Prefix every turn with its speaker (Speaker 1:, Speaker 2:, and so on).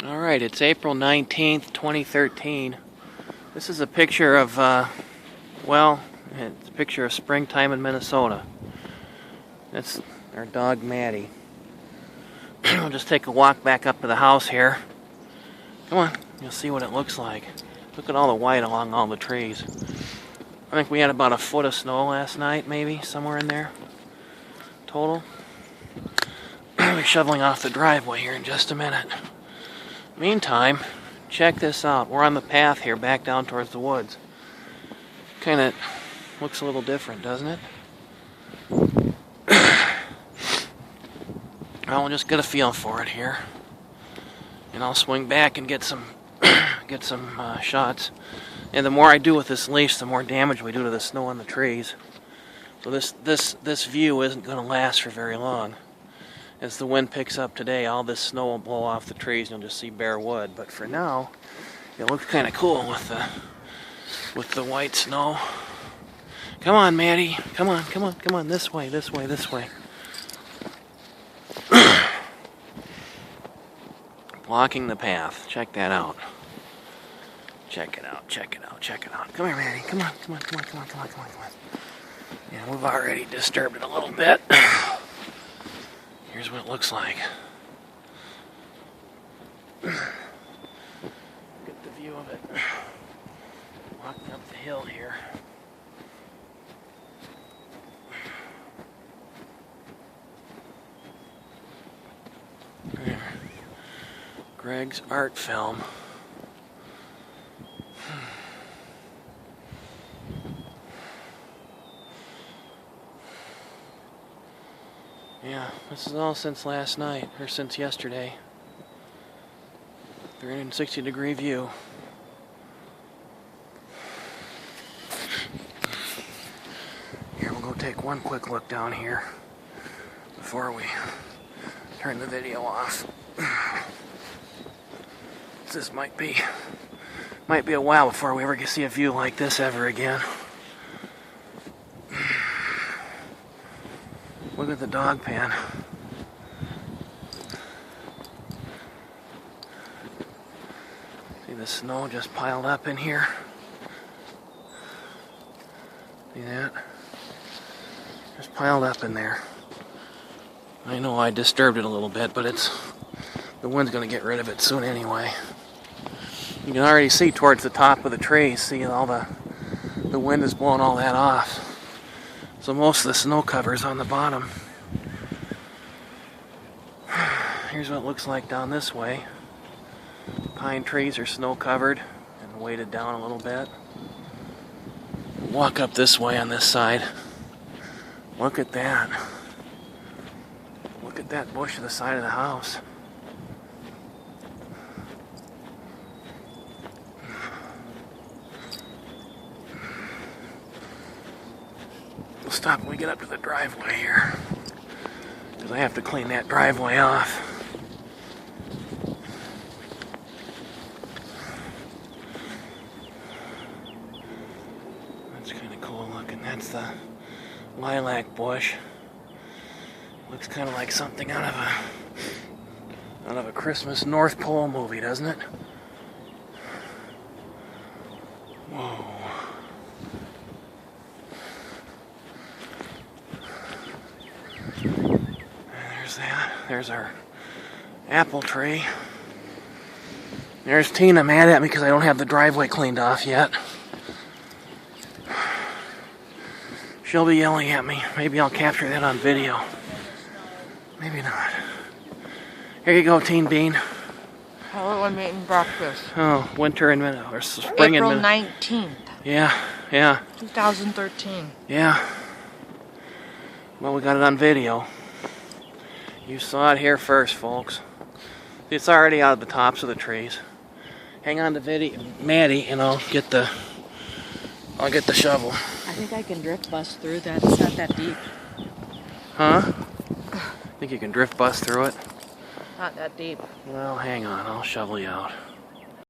Speaker 1: Alright, it's April 19th, 2013. This is a picture of, it's a picture of springtime in Minnesota. That's our dog Maddie. We'll just take a walk back up to the house here. Come on, you'll see what it looks like. Look at all the white along all the trees. I think we had about a foot of snow last night, maybe, somewhere in there. Total. I'll be shoveling off the driveway here in just a minute. Meantime, check this out. We're on the path here back down towards the woods. Kind of looks a little different, doesn't it? I'll just get a feel for it here. And I'll swing back and get some shots. And the more I do with this leash, the more damage we do to the snow on the trees. So this view isn't going to last for very long. As the wind picks up today, all this snow will blow off the trees and you'll just see bare wood. But for now, it looks kind of cool with the white snow. Come on, Maddie. Come on. This way. Blocking the path. Check that out. Check it out. Come here, Maddie. Come on. Yeah, we've already disturbed it a little bit. Here's what it looks like. Get the view of it. Walking up the hill here. There. Greg's art film. Yeah, this is all since last night, or since yesterday. 360-degree view. Here, we'll go take one quick look down here before we turn the video off. This might be a while before we ever get to see a view like this ever again. Look at the dog pen. See the snow just piled up in here? See that? Just piled up in there. I know I disturbed it a little bit, but the wind's going to get rid of it soon anyway. You can already see towards the top of the trees, see all the wind is blowing all that off. So most of the snow cover's on the bottom. Here's what it looks like down this way. Pine trees are snow covered and weighted down a little bit. Walk up this way on this side. Look at that. Look at that bush to the side of the house. We'll stop when we get up to the driveway here, because I have to clean that driveway off. That's kind of cool looking. That's the lilac bush. Looks kind of like something out of a Christmas North Pole movie, doesn't it? Whoa. There's that. There's our apple tree. There's Tina mad at me because I don't have the driveway cleaned off yet. She'll be yelling at me. Maybe I'll capture that on video. Maybe not. Here you go, Teen Bean.
Speaker 2: Hello, I'm eating breakfast.
Speaker 1: Oh, winter in Minnesota, or spring in Minnesota.
Speaker 2: April 19th.
Speaker 1: Yeah.
Speaker 2: 2013.
Speaker 1: Yeah. Well, we got it on video. You saw it here first, folks. It's already out of the tops of the trees. Hang on to video, Maddie, and I'll get the shovel.
Speaker 2: I think I can drift bust through that. It's not that deep.
Speaker 1: Huh? Think you can drift bust through it?
Speaker 2: Not that deep.
Speaker 1: Well, hang on. I'll shovel you out.